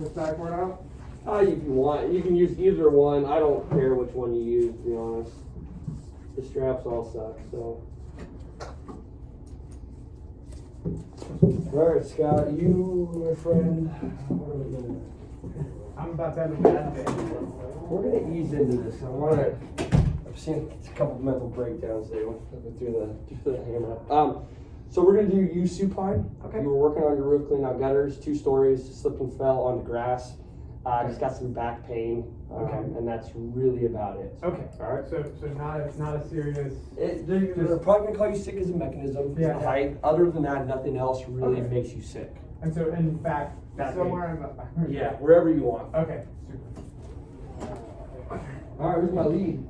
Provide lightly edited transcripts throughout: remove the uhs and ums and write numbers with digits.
bring this backboard out? If you want, you can use either one. I don't care which one you use, to be honest. The straps all suck, so. Alright, Scott, you, my friend, what are we gonna do? I'm about to have a bad day. We're gonna ease into this. I've seen a couple of mental breakdowns there through the hammer. So we're gonna do use supine. Okay. You were working on your roof, cleaning out gutters, 2 stories, slipped and fell on the grass. Just got some back pain, and that's really about it. Okay. All right. So not a serious. They're probably gonna call you sick as a mechanism. Yeah. The height. Other than that, nothing else really makes you sick. And so in fact, Back somewhere in Yeah, wherever you want. Okay. Super. All right, here's my lead.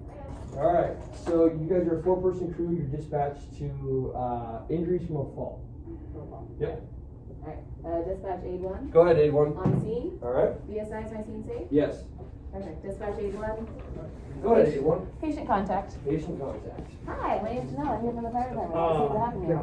All right, so you guys are a 4-person crew. You're dispatched to injuries from a fall. Yep. Alright, dispatch aid 1. Go ahead, A1. On scene. All right. BSI is my scene safe. Yes. Perfect. Dispatch aid 1. Go ahead, A1. Patient contact. Patient contact. Hi, my name's Janelle. I'm here from the fire department. What's happening here?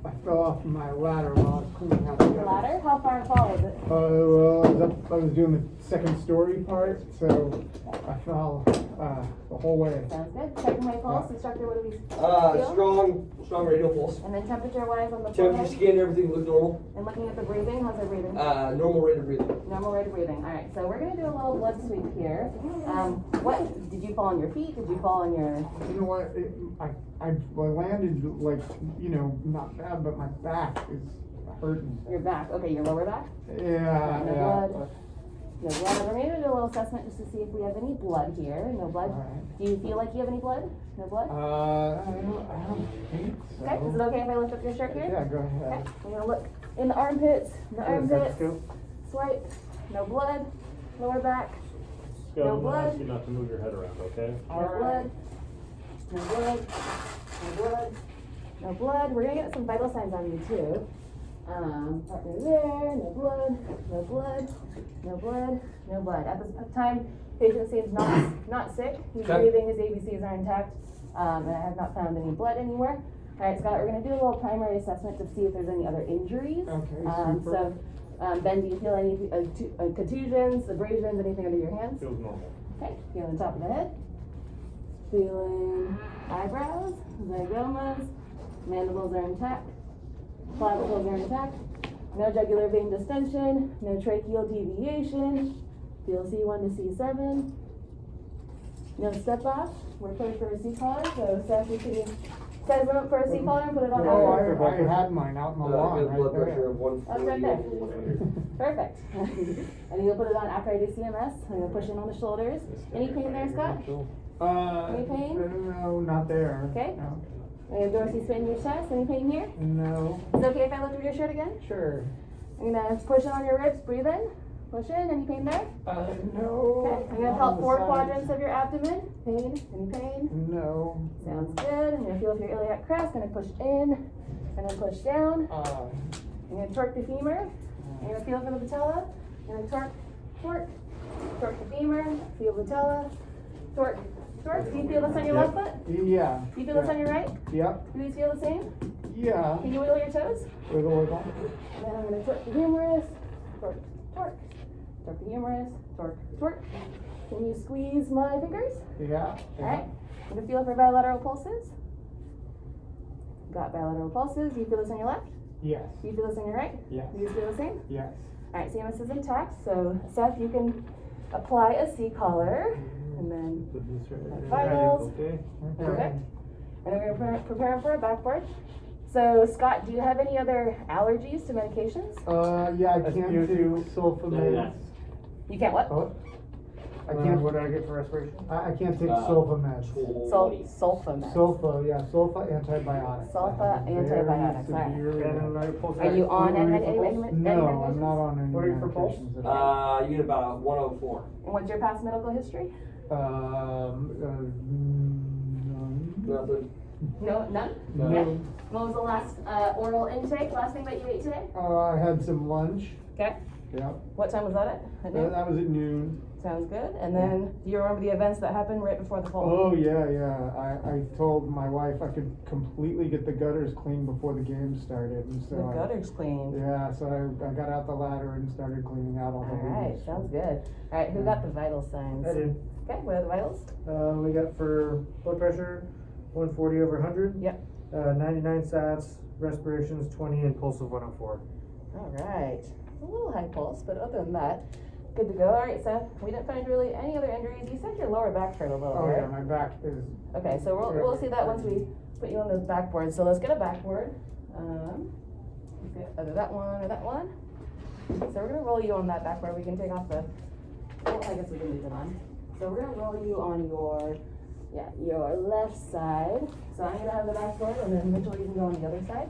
I fell off my ladder while I was cleaning out the The ladder? How far fall is it? I was doing the 2nd story part, so I fell the whole way. Sounds good. Checking my pulse. Instructor, what do we feel? Strong radial pulse. And then temperature-wise on the Temperature, forehead? skin, everything looked normal. And looking at the breathing, how's our breathing? Normal rate of breathing. Normal rate of breathing. All right, so we're gonna do a little blood sweep here. What did you fall on your feet? Did you fall on your? You know what? I landed like, not bad, but my back is hurting. Your back? Okay, your lower back. Yeah. No blood. No blood. We're gonna do a little assessment just to see if we have any blood here. No blood. Alright. Do you feel like you have any blood? No blood. I don't think so. Okay. Is it okay if I lift up your shirt here? Yeah, go Okay. ahead. I'm gonna look in the armpits. The armpits. Go. Swipe. No blood. Lower back. Scott, No I'm gonna ask blood. you not to move your head around, okay? No Alright. blood. No blood. No blood. No blood. We're gonna get some vital signs on you too. Partner there. No blood. No blood. No blood. No blood. At this time, patient seems not sick. He's Okay. breathing. His ABCs are intact, and I have not found any blood anywhere. All right, Scott. We're gonna do a little primary assessment to see if there's any other injuries. Okay, super. So, Ben, do you feel any contusions, abrasions, anything under your hands? Feels normal. Okay, feeling the top of the head. Feeling eyebrows, zygomas, mandibles are intact, clavicles are intact, no jugular vein distension, no tracheal deviation, feel C1 to C7, no step off. We're cleared for a C-collar, so Seth, you can size them up for a C-collar and put it on Oh, our I had mine out in the lawn Good blood right pressure there. of 140 That's right there. over 100. Perfect. And you'll put it on after I do CMS. I'm gonna push in on the shoulders. Any pain there, Scott? Any pain? No, not there. Okay. No. I'm gonna dorsey spin your chest. Any pain here? No. Is it okay if I lift up your shirt again? Sure. I'm gonna push in on your ribs. Breathe in. Push in. Any pain there? No. Okay. I'm gonna felt 4 quadrants of your abdomen. Pain? Any pain? No. Sounds good. I'm gonna feel your iliac crest. Gonna push in and then push down. I'm gonna torque the femur. I'm gonna feel for the patella. I'm gonna torque the femur. Feel patella. Torque. Do you feel this on your left foot? Yeah. Do you feel this on your right? Yep. Do these feel the same? Yeah. Can you wiggle your toes? Wiggle. And then I'm gonna torque the humerus. Torque. Torque the humerus. Torque. Can you squeeze my fingers? Yeah. Alright. I'm gonna feel for bilateral pulses. Got bilateral pulses. Do you feel this on your left? Yes. Do you feel this on your right? Yes. Do you feel the same? Yes. Alright, CMS is intact, so Seth, you can apply a C-collar, and then vitals. Okay. Perfect. And then we're gonna prepare him for a backboard. So Scott, do you have any other allergies to medications? Yeah, I can't do sulfameds. You can't what? Oh. I can't. What did I get for respiration? I can't take sulfameds. Sulfameds. Sulfa antibiotics. Sulfa antibiotics, Alright. Are you on any No, I'm not on any What are you for pulse? medications at all. You get about 104. And what's your past medical history? None. Nothing. No, none? No. Yeah. What was the last oral intake, last thing that you ate today? I had some lunch. Okay. Yeah. What time was that at noon? That was at noon. Sounds good. And then, do you remember the events that happened right before the fall? Oh, yeah. I told my wife I could completely get the gutters clean before the game started. And so The gutters cleaned. Yeah, so I got out the ladder and started cleaning out all the Alright, leaves. sounds good. Alright, who got the vital signs? I did. Okay, what are the vitals? We got for blood pressure, 140/100. Yep. 99 sats, respirations 20, and pulse of 104. Alright. A little high pulse, but other than that, good to go. Alright, Seth, we didn't find really any other injuries. You said your lower back hurt a little, Oh, right? yeah, my back is. Okay, so we'll see that once we put you on the backboard. So let's get a backboard. Let's get either that one or that one. So we're gonna roll you on that backboard. We can take off the, well, I guess we can leave it on. So we're gonna roll you on your left side. So I'm gonna have the backboard, and then Mitchell, you can go on the other side.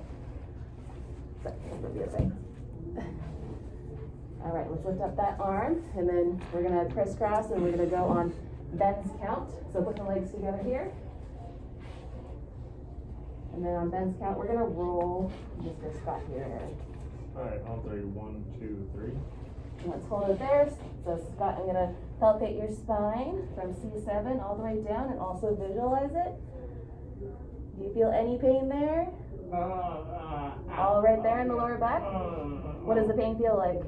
So, it'll be okay. All right, let's lift up that arm, and then we're gonna crisscross, and we're gonna go on Ben's count. So put the legs together here. And then on Ben's count, we're gonna roll Mr. Scott here. Alright, on three. 1, 2, 3. Let's hold it there. So Scott, I'm gonna palpate your spine from C7 all the way down and also visualize it. Do you feel any pain there? All right there in the lower back? What does the pain feel like?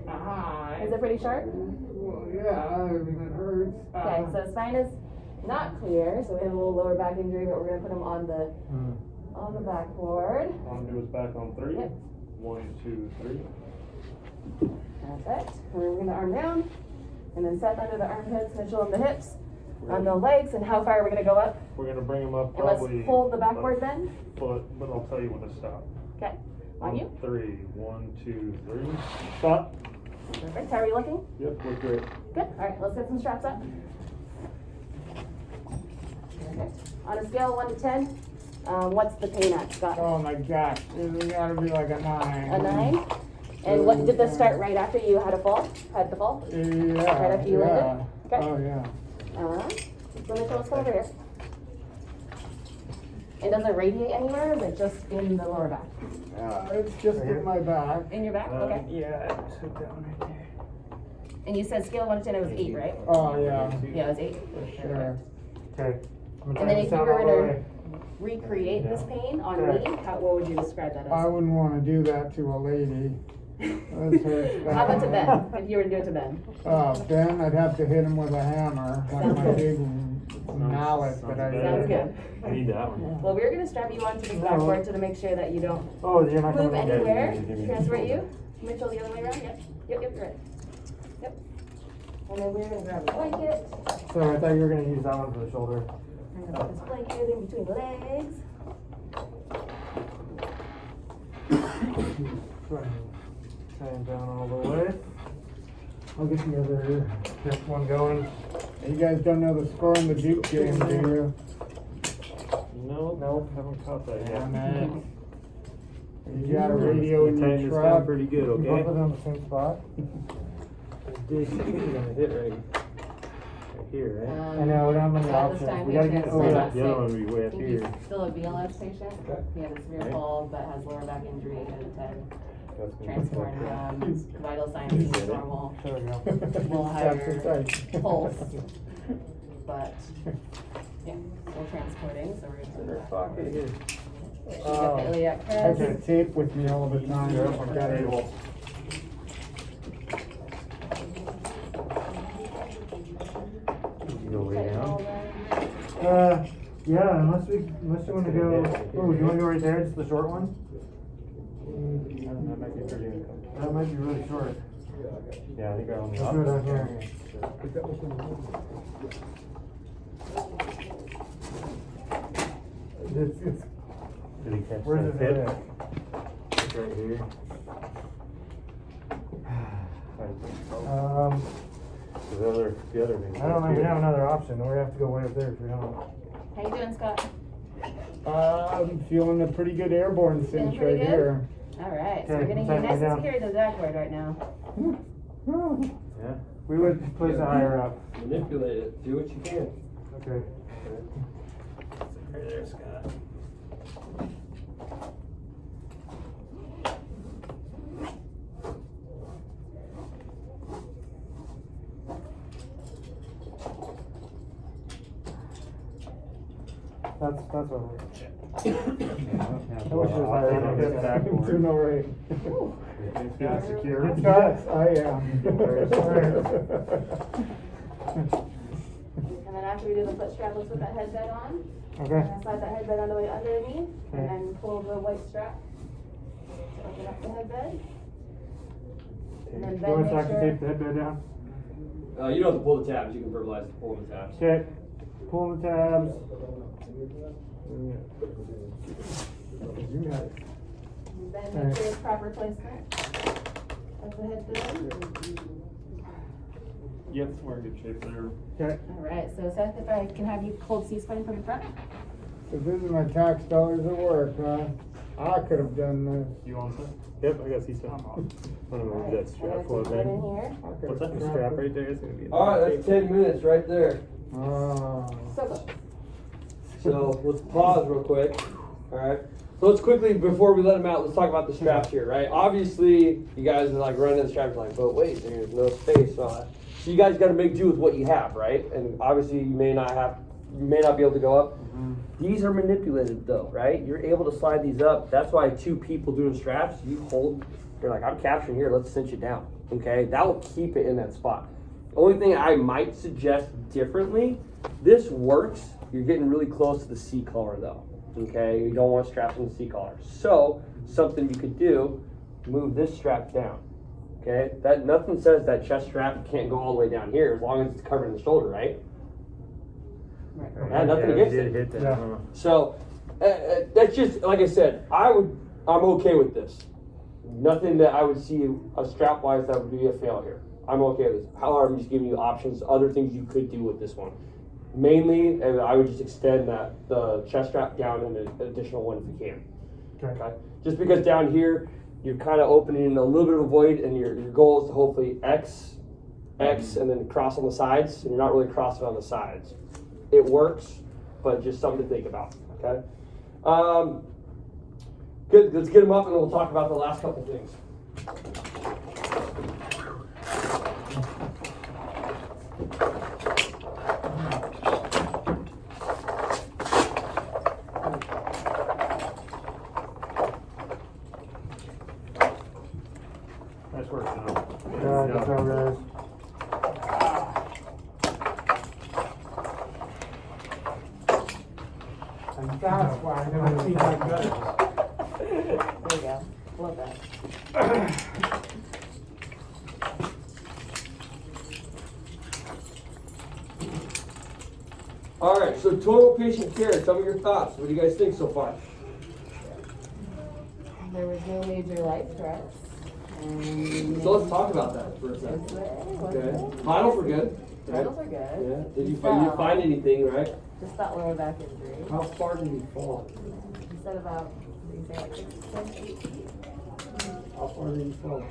Is it pretty sharp? Well, yeah, I mean, it hurts. Okay, so spine is not clear, so we have a little lower back injury, but we're gonna put him on the backboard. On to his back on 3. Yep. 1, 2, 3. Perfect. And then we're gonna arm down, and then Seth under the armpits, Mitchell on the hips, on the legs, and how far are we gonna go up? We're gonna bring him up And let's probably hold the backboard then. foot, but I'll tell you when to stop. Okay, on you. 3. 1, 2, 3. Stop. Perfect. How are you looking? Yep, look great. Good. All right, let's get some straps up. Perfect. On a scale of 1 to 10, what's the pain at, Scott? Oh my gosh, it's gotta be like a 9. A 9? And what did this start right after you had a fall? Had the fall? Yeah. Right after you landed? Okay. Oh, yeah. So Mitchell, let's go over here. And does it radiate anywhere, or is it just in the lower back? It's just in my back. In your back? Okay. Yeah, sit down right there. And you said scale of 1 to 10, it was 8, right? Oh, yeah. Yeah, it was 8. Sure. Okay. I'm And then if you sound were all the to way. recreate this pain on Okay. me, what would you describe that I as? wouldn't wanna do that to a lady. That hurts bad. How about to Ben, if you were to do it to Ben? Ben, I'd have to hit him with a hammer, like Sounds my good. big mallet that I Sounds good. I need that one. Well, we're gonna strap you onto the backboard to make sure that you don't Oh, you're not move coming anywhere. give me- Transfer you. Mitchell, the other way around, yep. Yep, you're right. Yep. And then we're gonna grab a blanket. Sorry, I thought you were gonna use that one for the shoulder. I'm gonna put this blanket in between the legs. Tying down all the way. I'll get the other hip one going. You guys don't know the score in the Duke game, do you? No, Nope. haven't caught that yet. Damn it. You got a radio in your truck. pretty good, You both put it on the same spot? You're gonna hit right here, right? I know, we don't have many So at this options. time, We gotta we get should over set that. up The other one would be way I up think here. he's still a BLS patient. He had a severe Okay. fall, but has lower back injury and TED. That's gonna be Transport, vital signs is normal. There we go. We'll That's hire right. pulse, but yeah, still transporting, so we're gonna. Pocket here. She's got the iliac I got crest. tape with me all the time. Yeah, I got it. You go way down. Yeah, unless you wanna go, oh, do you wanna go right there, just the short one? That might be pretty uncomfortable. That might be really short. Yeah, I think I only Let's do it down here. It's, Did he catch where's that his hip? head? It's right here. The other thing. I don't even have another option, we have to go way up there if we don't. How you doing, Scott? I'm feeling a pretty good airborne Feeling cinch pretty right good? here. Alright, so Okay, we're getting you tighten nice it and down. secure to the backboard right now. Yeah. We would place it higher up. Manipulate it. Do what you can. Okay. Right there, Scott. That's what we're. Yeah. I wish it was higher. To no rate. You feel secure? It does, I am. And then after we do the foot strap, let's put that headband on. Okay. And slide that headband all the way underneath, and then pull the white strap to open up the headband. And then You bend, want us to make actually sure. tape the headband down? You don't have to pull the tabs. You can verbalize the pull the tabs. Okay. Pull the tabs. You got it. And then make sure it's proper placement of the headband. Yep, we're in good shape there. Okay. Alright, so Seth, if I can have you hold C-spine from the front. So this is my tax dollars at work, huh? I could have done this. You on set? Yep, I got C-spine. I'm on. I'm gonna move that strap Put close it in in. here. I could What's have that? The strap right there is gonna be. All right, that's 10 minutes right there. Oh. So close. So let's pause real quick. All right. So let's quickly, before we let them out, let's talk about the straps here, right? Obviously, you guys are like running the straps like, but wait, there's no space on it. So you guys got to make do with what you have, right? And obviously, you may not be able to go up. These are manipulated though, right? You're able to slide these up. That's why two people doing straps, you hold. You're like, I'm capturing here. Let's cinch it down. Okay, that will keep it in that spot. The only thing I might suggest differently, this works. You're getting really close to the C collar though. Okay, you don't want straps in the C collar. So something you could do, move this strap down. Okay, that nothing says that chest strap can't go all the way down here as long as it's covering the shoulder, right? Yeah, nothing against it. Hit that. Yeah. So that's just like I said. I'm okay with this. Nothing that I would see a strap wise that would be a failure. I'm okay with this. However, I'm just giving you options, other things you could do with this one. Mainly, and I would just extend the chest strap down an additional one if you can. Okay. Just because down here you're kind of opening a little bit of a void, and your goal is to hopefully X, and then cross on the sides, and you're not really crossing on the sides. It works, but just something to think about. Okay. Good. Let's get them up, and then we'll talk about the last couple things. Nice work, John. Yeah, good job, guys. And that's why I'm gonna keep my guts. There you go. Love that. All right. So total patient care. Tell me your thoughts. What do you guys think so far? There was no major life threats. And So let's talk about that for a second. Okay. Vitals were good. Right? Vitals are good. Yeah. Did you find anything, right? Just that lower back injury. How far did you fall? Instead of about, what do you say, like 6, 8 feet? How far did you fall?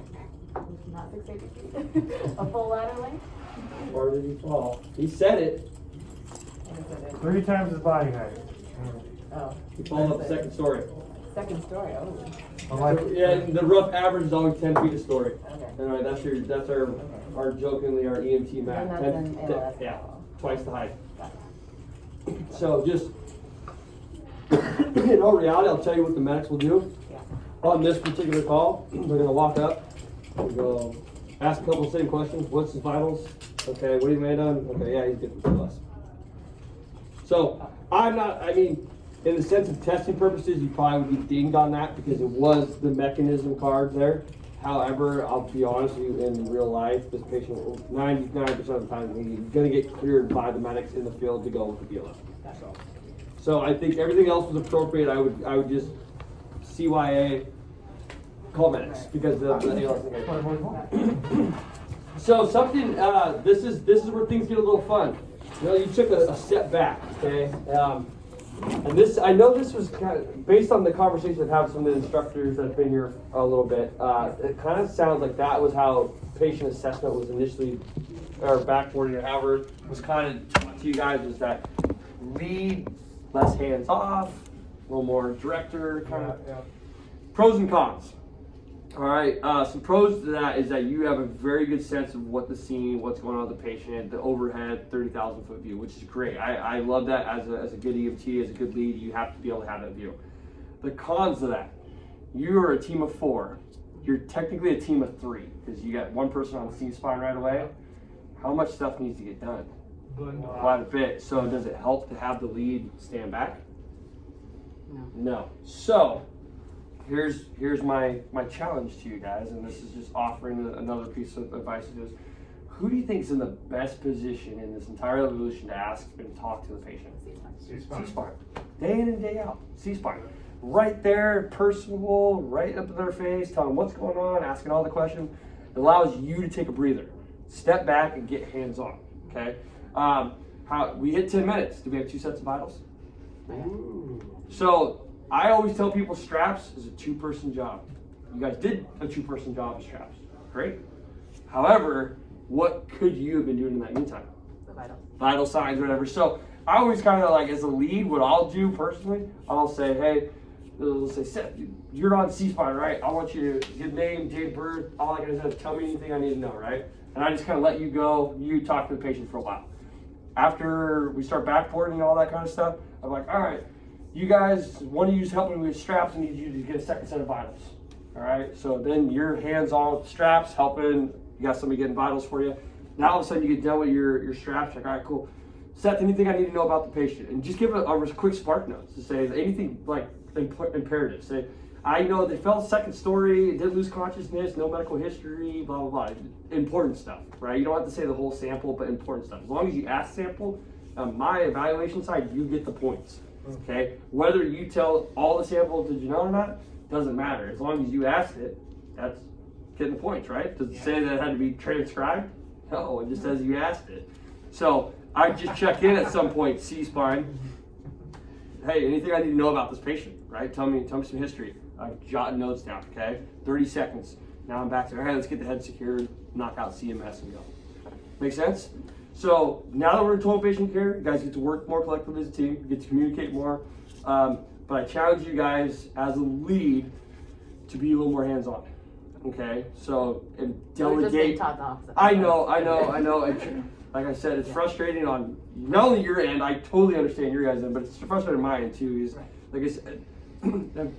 Not 6, 8 feet. A full ladder length? How far did you fall? He said it. What is it? 3 times his body height. Oh. He fell up the second story. Second story, oh. So, yeah, and the rough average is always 10 feet a story. Okay. All right, that's our jokingly our EMT And math. that's an ALS. Yeah, twice the height. Got it. So just in all reality, I'll tell you what the medics will do. Yeah. On this particular call, we're gonna walk up, we'll go ask a couple of same questions. What's his vitals? Okay, what are you made on? Okay, yeah, he's good for us. So in the sense of testing purposes, you probably would be dinged on that because it was the mechanism card there. However, I'll be honest with you, in real life, this patient, 99% of the time, he's gonna get cleared by the medics in the field to go with the BLS. So I think everything else was appropriate. I would just CYA call medics because the ALS thing. So something, this is where things get a little fun. You know, you took a step back, okay? And this, I know this was kind of, based on the conversation I've had with some of the instructors that have been here a little bit, it kind of sounds like that was how patient assessment was initially, or backboarding or however, was kind of taught to you guys, was that lead, less hands off, a little more director kind of. Yeah. Pros and cons. All right, some pros to that is that you have a very good sense of what the scene, what's going on with the patient, the overhead 30,000 foot view, which is great. I love that as a good EMT, as a good lead, you have to be able to have that view. The cons of that, you are a team of 4. You're technically a team of 3 because you got one person on the C-spine right away. How much stuff needs to get done? Quite a bit. So does it help to have the lead stand back? No. So here's my challenge to you guys, and this is just offering another piece of advice to this. Who do you think is in the best position in this entire evolution to ask and talk to the patient? C-spine. Day in and day out. C-spine. Right there, personable, right up in their face, telling them what's going on, asking all the questions. It allows you to take a breather, step back, and get hands-on. Okay. How we hit 10 minutes. Do we have 2 sets of vitals? So I always tell people straps is a 2-person job. You guys did a 2-person job with straps. Great. However, what could you have been doing in that meantime? The Vital signs, whatever. So I always kind of like, as a lead, what I'll do personally, I'll say, hey, let's say, Seth, you're on C-spine, right? I want you to give name, date of birth, all I gotta do is tell me anything I need to know, right? And I just kind of let you go, you talk to the patient for a while. After we start backboarding and all that kind of stuff, I'm like, all right, you guys, one of you is helping me with straps, I need you to get a second set of vitals. All right, so then you're hands-on with the straps, helping, you got somebody getting vitals for you. Now all of a sudden you get done with your straps, like, all right, cool. Seth, anything I need to know about the patient? And just give a quick spark notes to say anything like imperative. Say, I know they fell second story, didn't lose consciousness, no medical history, blah, blah, blah. Important stuff, right? You don't have to say the whole sample, but important stuff. As long as you ask sample, on my evaluation side, you get the points, okay? Whether you tell all the sample did you know or not, doesn't matter. As long as you asked it, that's getting the points, right? Does it say that it had to be transcribed? No, it just says you asked it. So I just check in at some point, C-spine. Hey, anything I need to know about this patient, right? Tell me some history. I'm jotting notes down, okay? 30 seconds. Now I'm back to, all right, let's get the head secured, knock out CMS and go. Make sense? So now that we're in total patient care, you guys get to work more collectively as a team, you get to communicate more. But I challenge you guys as a lead to be a little more hands-on, okay? So, and delegate. I know. Like I said, it's frustrating on not only your end, I totally understand your guys' end, but it's frustrating on my end too. Is like I said,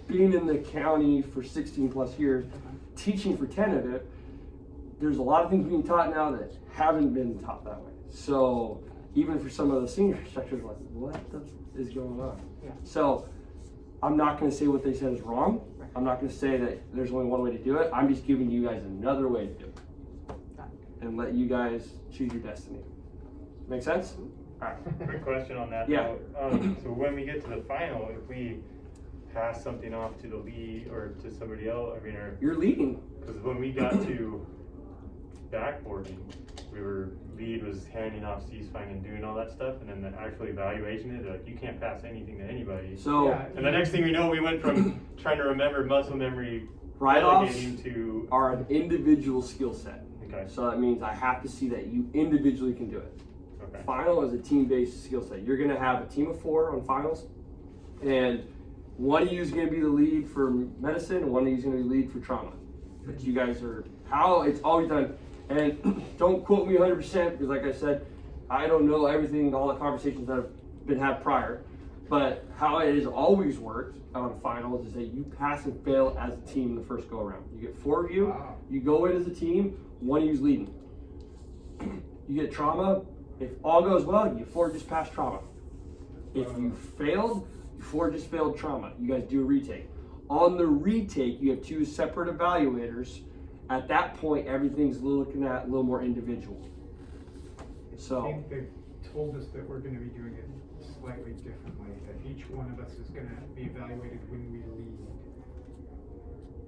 being in the county for 16 plus years, teaching for 10 of it, there's a lot of things being taught now that haven't been taught that way. So even for some of the senior instructors, like, what is going on? Yeah. So I'm not going to say what they said is wrong. I'm not going to say that there's only one way to do it. I'm just giving you guys another way to do it. And let you guys choose your destiny. Make sense? All right. Quick question on that. Yeah. So when we get to the final, if we pass something off to the lead or to somebody else, I mean, You're leading. because when we got to backboarding, lead was handing off C-spine and doing all that stuff, and then the actual evaluation is like, you can't pass anything to anybody. So And the next thing we know, we went from trying to remember muscle memory write-offs delegating to are an individual skill set. okay. So that means I have to see that you individually can do it. Okay. Final is a team-based skill set. You're going to have a team of 4 on finals, and one of you is going to be the lead for medicine, and one of you is going to be the lead for trauma. But you guys are how it's always done. And don't quote me 100% because, like I said, I don't know everything, all the conversations that have been had prior. But how it has always worked on finals is that you pass and fail as a team the first go around. You get 4 of you, Wow. you go in as a team, one of you's leading. You get trauma, if all goes well, you 4 just pass trauma. If you failed, you 4 just failed trauma. You guys do a retake. On the retake, you have 2 separate evaluators. At that point, everything's looking at a little more individual. I So, think they've told us that we're gonna be doing it slightly differently, that each one of us is gonna be evaluated when we lead.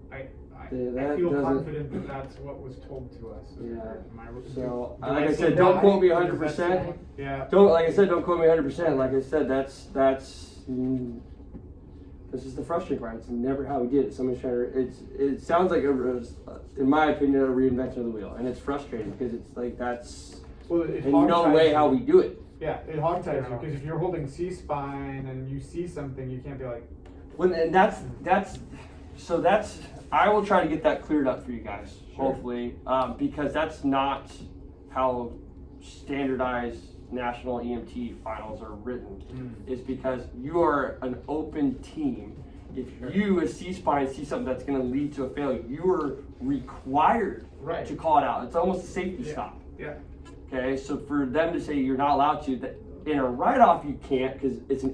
Yeah, I feel that doesn't- confident that that's what was told to us. Yeah. Am I- so do like I say said, don't that? quote me Is that 100%. right? Yeah. Don't, like I said, don't quote me 100%. Like I said, this is the frustrating part. It's never how we did it. Somebody's trying to, it sounds like, in my opinion, a reinvention of the wheel. And it's frustrating because it's like Well, it and no hogties way you. how we do it. Yeah, it hogties you, because if you're holding C-spine and you see something, you can't be like, And I will try to get that cleared up for you guys, Sure. hopefully, because that's not how standardized national EMT finals are written. Is because you are an open team. If you as C-Spine see something that's going to lead to a failure, you are required Right. to call it out. It's almost a safety Yeah. stop. Yeah. Okay, so for them to say you're not allowed to, that in a write-off you can't because it's an